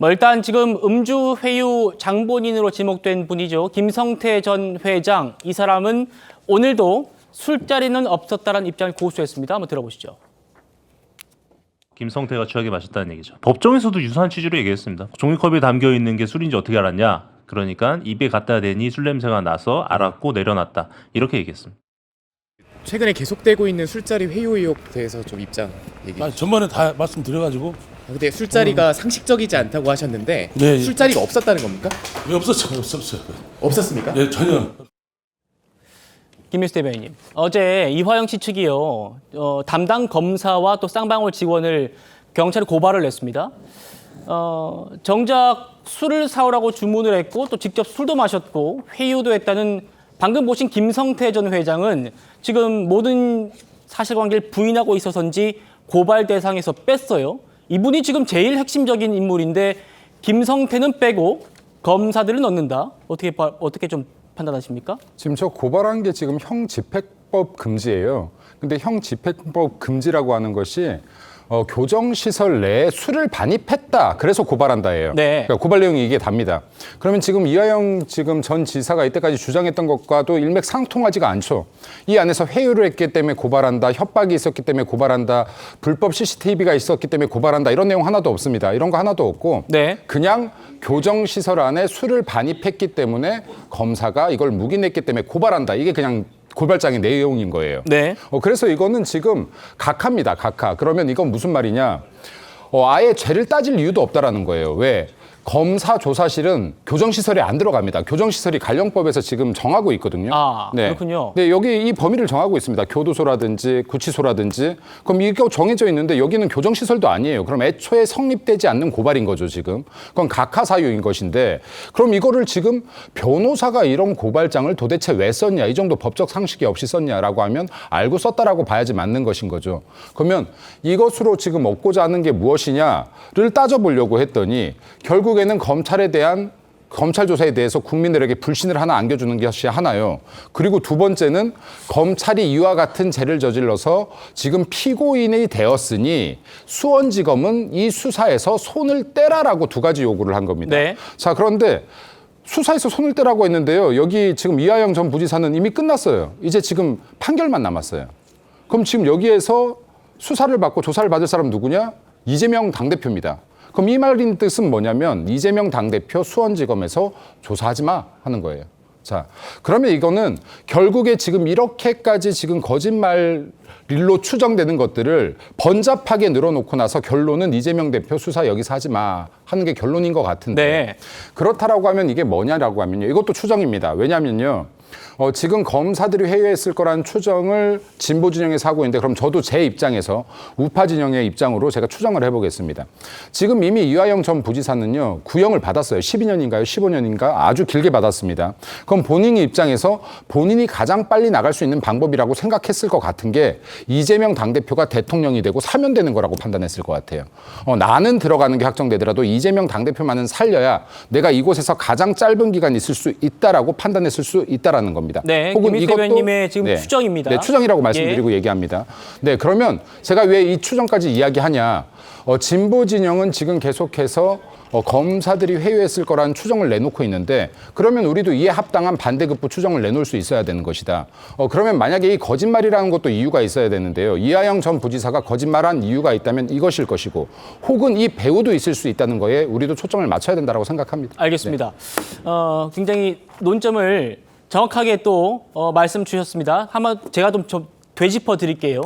일단 지금 음주 회유 장본인으로 지목된 분이죠. 김성태 전 회장. 이 사람은 오늘도 술자리는 없었다라는 입장을 고수했습니다. 한번 들어보시죠. 김성태가 취하게 마셨다는 얘기죠. 법정에서도 유사한 취지로 얘기했습니다. 종이컵에 담겨 있는 게 술인지 어떻게 알았냐? 그러니까 입에 갖다 대니 술 냄새가 나서 알았고 내려놨다. 이렇게 얘기했습니다. 최근에 계속되고 있는 술자리 회유 의혹에 대해서 좀 입장 얘기해 주시죠. 전번에 다 말씀드려가지고. 근데 술자리가 상식적이지 않다고 하셨는데 네. 술자리가 없었다는 겁니까? 왜 없었어요? 없었습니까? 네, 전혀. 김민수 대변인님, 어제 이화영 씨 측이요 담당 검사와 또 쌍방울 직원을 경찰에 고발을 냈습니다. 정작 술을 사오라고 주문을 했고 또 직접 술도 마셨고 회유도 했다는 방금 보신 김성태 전 회장은 지금 모든 사실관계를 부인하고 있어서인지 고발 대상에서 뺐어요. 이분이 지금 제일 핵심적인 인물인데 김성태는 빼고 검사들을 넣는다. 어떻게 좀 판단하십니까? 지금 저 고발한 게 지금 형집행법 금지예요. 근데 형집행법 금지라고 하는 것이 교정시설 내에 술을 반입했다. 그래서 고발한다예요. 네. 그러니까 고발 내용이 이게 답니다. 그러면 지금 이화영 지금 전 지사가 이때까지 주장했던 것과도 일맥상통하지가 않죠. 이 안에서 회유를 했기 때문에 고발한다. 협박이 있었기 때문에 고발한다. 불법 CCTV가 있었기 때문에 고발한다. 이런 내용 하나도 없습니다. 이런 거 하나도 없고 네. 그냥 교정시설 안에 술을 반입했기 때문에 검사가 이걸 묵인했기 때문에 고발한다. 이게 그냥 고발장의 내용인 거예요. 네. 그래서 이거는 지금 각하입니다. 각하. 그러면 이건 무슨 말이냐? 아예 죄를 따질 이유도 없다라는 거예요. 왜? 검사 조사실은 교정시설에 안 들어갑니다. 교정시설이 관련법에서 지금 정하고 있거든요. 그렇군요. 네, 여기 이 범위를 정하고 있습니다. 교도소라든지 구치소라든지. 그럼 이거 정해져 있는데 여기는 교정시설도 아니에요. 그럼 애초에 성립되지 않는 고발인 거죠, 지금. 그건 각하 사유인 것인데 그럼 이거를 지금 변호사가 이런 고발장을 도대체 왜 썼냐, 이 정도 법적 상식이 없이 썼냐라고 하면 알고 썼다라고 봐야지 맞는 것인 거죠. 그러면 이것으로 지금 얻고자 하는 게 무엇이냐를 따져보려고 했더니 결국에는 검찰에 대한 검찰 조사에 대해서 국민들에게 불신을 하나 안겨주는 것이 하나요. 그리고 두 번째는 검찰이 이와 같은 죄를 저질러서 지금 피고인이 되었으니 수원지검은 이 수사에서 손을 떼라라고 두 가지 요구를 한 겁니다. 네. 자, 그런데 수사에서 손을 떼라고 했는데요. 여기 지금 이화영 전 부지사는 이미 끝났어요. 이제 지금 판결만 남았어요. 그럼 지금 여기에서 수사를 받고 조사를 받을 사람 누구냐? 이재명 당대표입니다. 그럼 이 말인 뜻은 뭐냐면 이재명 당대표 수원지검에서 조사하지 마 하는 거예요. 자, 그러면 이거는 결국에 지금 이렇게까지 지금 거짓말로 추정되는 것들을 번잡하게 늘어놓고 나서 결론은 이재명 대표 수사 여기서 하지 마 하는 게 결론인 것 같은데 네. 그렇다라고 하면 이게 뭐냐라고 하면요. 이것도 추정입니다. 왜냐면요. 지금 검사들이 회유했을 거라는 추정을 진보 진영에서 하고 있는데 그럼 저도 제 입장에서 우파 진영의 입장으로 제가 추정을 해보겠습니다. 지금 이미 이화영 전 부지사는요. 구형을 받았어요. 12년인가요? 15년인가? 아주 길게 받았습니다. 그럼 본인의 입장에서 본인이 가장 빨리 나갈 수 있는 방법이라고 생각했을 것 같은 게 이재명 당대표가 대통령이 되고 사면되는 거라고 판단했을 것 같아요. 나는 들어가는 게 확정되더라도 이재명 당대표만은 살려야 내가 이곳에서 가장 짧은 기간 있을 수 있다라고 판단했을 수 있다라는 겁니다. 네, 혹은 김민수 대변인님의 지금 추정입니다. 네, 추정이라고 말씀드리고 얘기합니다. 네, 그러면 제가 왜 이 추정까지 이야기하냐? 진보 진영은 지금 계속해서 검사들이 회유했을 거라는 추정을 내놓고 있는데 그러면 우리도 이에 합당한 반대급부 추정을 내놓을 수 있어야 되는 것이다. 그러면 만약에 이 거짓말이라는 것도 이유가 있어야 되는데요. 이화영 전 부지사가 거짓말한 이유가 있다면 이것일 것이고 혹은 이 배우도 있을 수 있다는 거에 우리도 초점을 맞춰야 된다고 생각합니다. 알겠습니다. 굉장히 논점을 정확하게 또 말씀 주셨습니다. 한번 제가 좀 되짚어 드릴게요.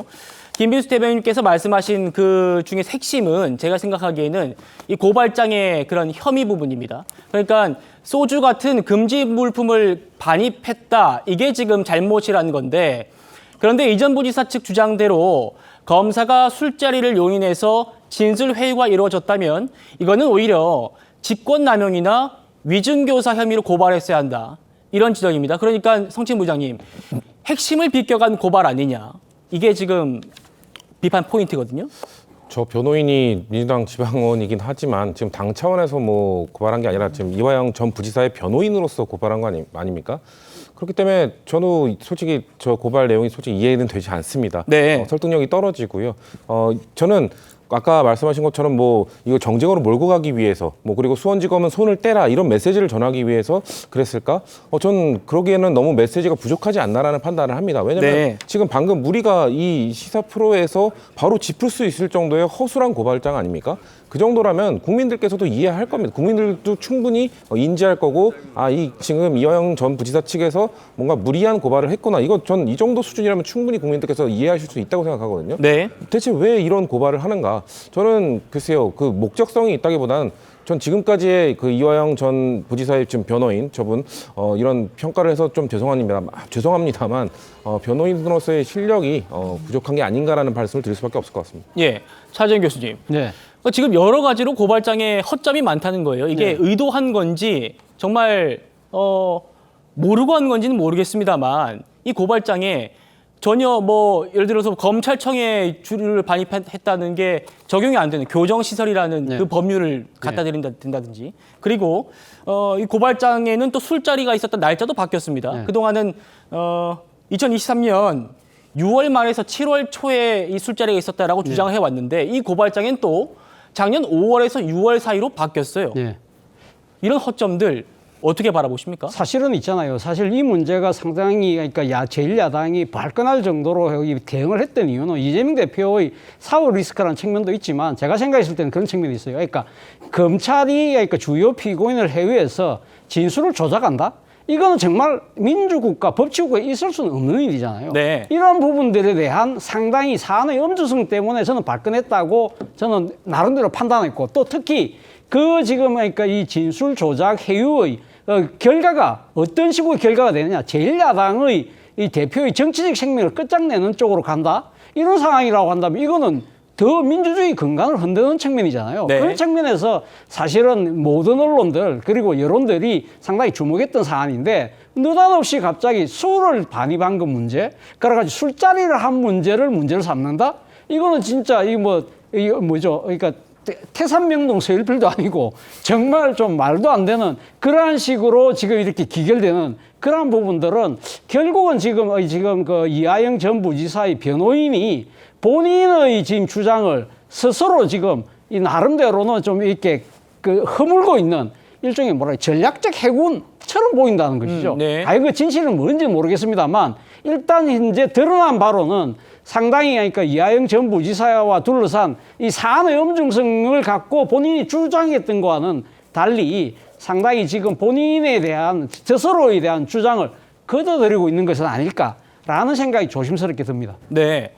김민수 대변인께서 말씀하신 그 중에 핵심은 제가 생각하기에는 이 고발장의 그런 혐의 부분입니다. 그러니까 소주 같은 금지 물품을 반입했다. 이게 지금 잘못이라는 건데 그런데 이전 부지사 측 주장대로 검사가 술자리를 용인해서 진술 회유가 이루어졌다면 이거는 오히려 직권남용이나 위증교사 혐의로 고발했어야 한다. 이런 지적입니다. 그러니까 성진 부장님, 핵심을 비껴간 고발 아니냐. 이게 지금 비판 포인트거든요. 저 변호인이 민주당 지방의원이긴 하지만 지금 당 차원에서 뭐 고발한 게 아니라 지금 이화영 전 부지사의 변호인으로서 고발한 거 아닙니까? 그렇기 때문에 저는 솔직히 저 고발 내용이 솔직히 이해는 되지 않습니다. 네. 설득력이 떨어지고요. 저는 아까 말씀하신 것처럼 뭐 이거 정쟁으로 몰고 가기 위해서 뭐 그리고 수원지검은 손을 떼라 이런 메시지를 전하기 위해서 그랬을까? 전 그러기에는 너무 메시지가 부족하지 않나라는 판단을 합니다. 왜냐면 네. 지금 방금 우리가 이 시사 프로에서 바로 짚을 수 있을 정도의 허술한 고발장 아닙니까? 그 정도라면 국민들께서도 이해할 겁니다. 국민들도 충분히 인지할 거고 이 지금 이화영 전 부지사 측에서 뭔가 무리한 고발을 했구나. 이거 전 이 정도 수준이라면 충분히 국민들께서 이해하실 수 있다고 생각하거든요. 네. 대체 왜 이런 고발을 하는가? 저는 글쎄요, 그 목적성이 있다기보다는 전 지금까지의 그 이화영 전 부지사의 지금 변호인 저분 이런 평가를 해서 좀 죄송합니다만 변호인으로서의 실력이 부족한 게 아닌가라는 말씀을 드릴 수밖에 없을 것 같습니다. 예. 차재현 교수님. 네. 지금 여러 가지로 고발장에 허점이 많다는 거예요. 이게 의도한 건지 정말 모르고 한 건지는 모르겠습니다만 이 고발장에 전혀 뭐 예를 들어서 검찰청에 줄을 반입했다는 게 적용이 안 되는 교정시설이라는 네. 그 법률을 갖다 드린다든지 그리고 이 고발장에는 또 술자리가 있었던 날짜도 바뀌었습니다. 네. 그동안은 2023년 6월 말에서 7월 초에 이 술자리가 있었다라고 주장을 해왔는데 이 고발장엔 또 작년 5월에서 6월 사이로 바뀌었어요. 네. 이런 허점들 어떻게 바라보십니까? 사실은 있잖아요. 사실 이 문제가 상당히 그러니까 제1야당이 발끈할 정도로 대응을 했던 이유는 이재명 대표의 사후 리스크라는 측면도 있지만 제가 생각했을 때는 그런 측면이 있어요. 그러니까 검찰이 그러니까 주요 피고인을 해외에서 진술을 조작한다? 이거는 정말 민주국가, 법치국가에 있을 수는 없는 일이잖아요. 네. 이런 부분들에 대한 상당히 사안의 엄중성 때문에 저는 발끈했다고 저는 나름대로 판단했고 또 특히 그 지금 그러니까 이 진술 조작 해유의 결과가 어떤 식으로 결과가 되느냐. 제1야당의 이 대표의 정치적 생명을 끝장내는 쪽으로 간다. 이런 상황이라고 한다면 이거는 더 민주주의 근간을 흔드는 측면이잖아요. 네. 그런 측면에서 사실은 모든 언론들 그리고 여론들이 상당히 주목했던 사안인데 느닷없이 갑자기 술을 반입한 그 문제, 그래가지고 술자리를 한 문제를 삼는다? 이거는 진짜 이거 뭐죠? 그러니까 태산명동 서일필도 아니고 정말 좀 말도 안 되는 그러한 식으로 지금 이렇게 기결되는 그러한 부분들은 결국은 지금 그 이하영 전 부지사의 변호인이 본인의 지금 주장을 스스로 지금 이 나름대로는 좀 이렇게 그 허물고 있는 일종의 전략적 해군처럼 보인다는 것이죠. 네. 그 진실은 뭔지 모르겠습니다만 일단 이제 드러난 바로는 상당히 그러니까 이하영 전 부지사와 둘러싼 이 사안의 엄중성을 갖고 본인이 주장했던 거와는 달리 상당히 지금 본인에 대한 스스로에 대한 주장을 걷어들이고 있는 것은 아닐까라는 생각이 조심스럽게 듭니다. 네.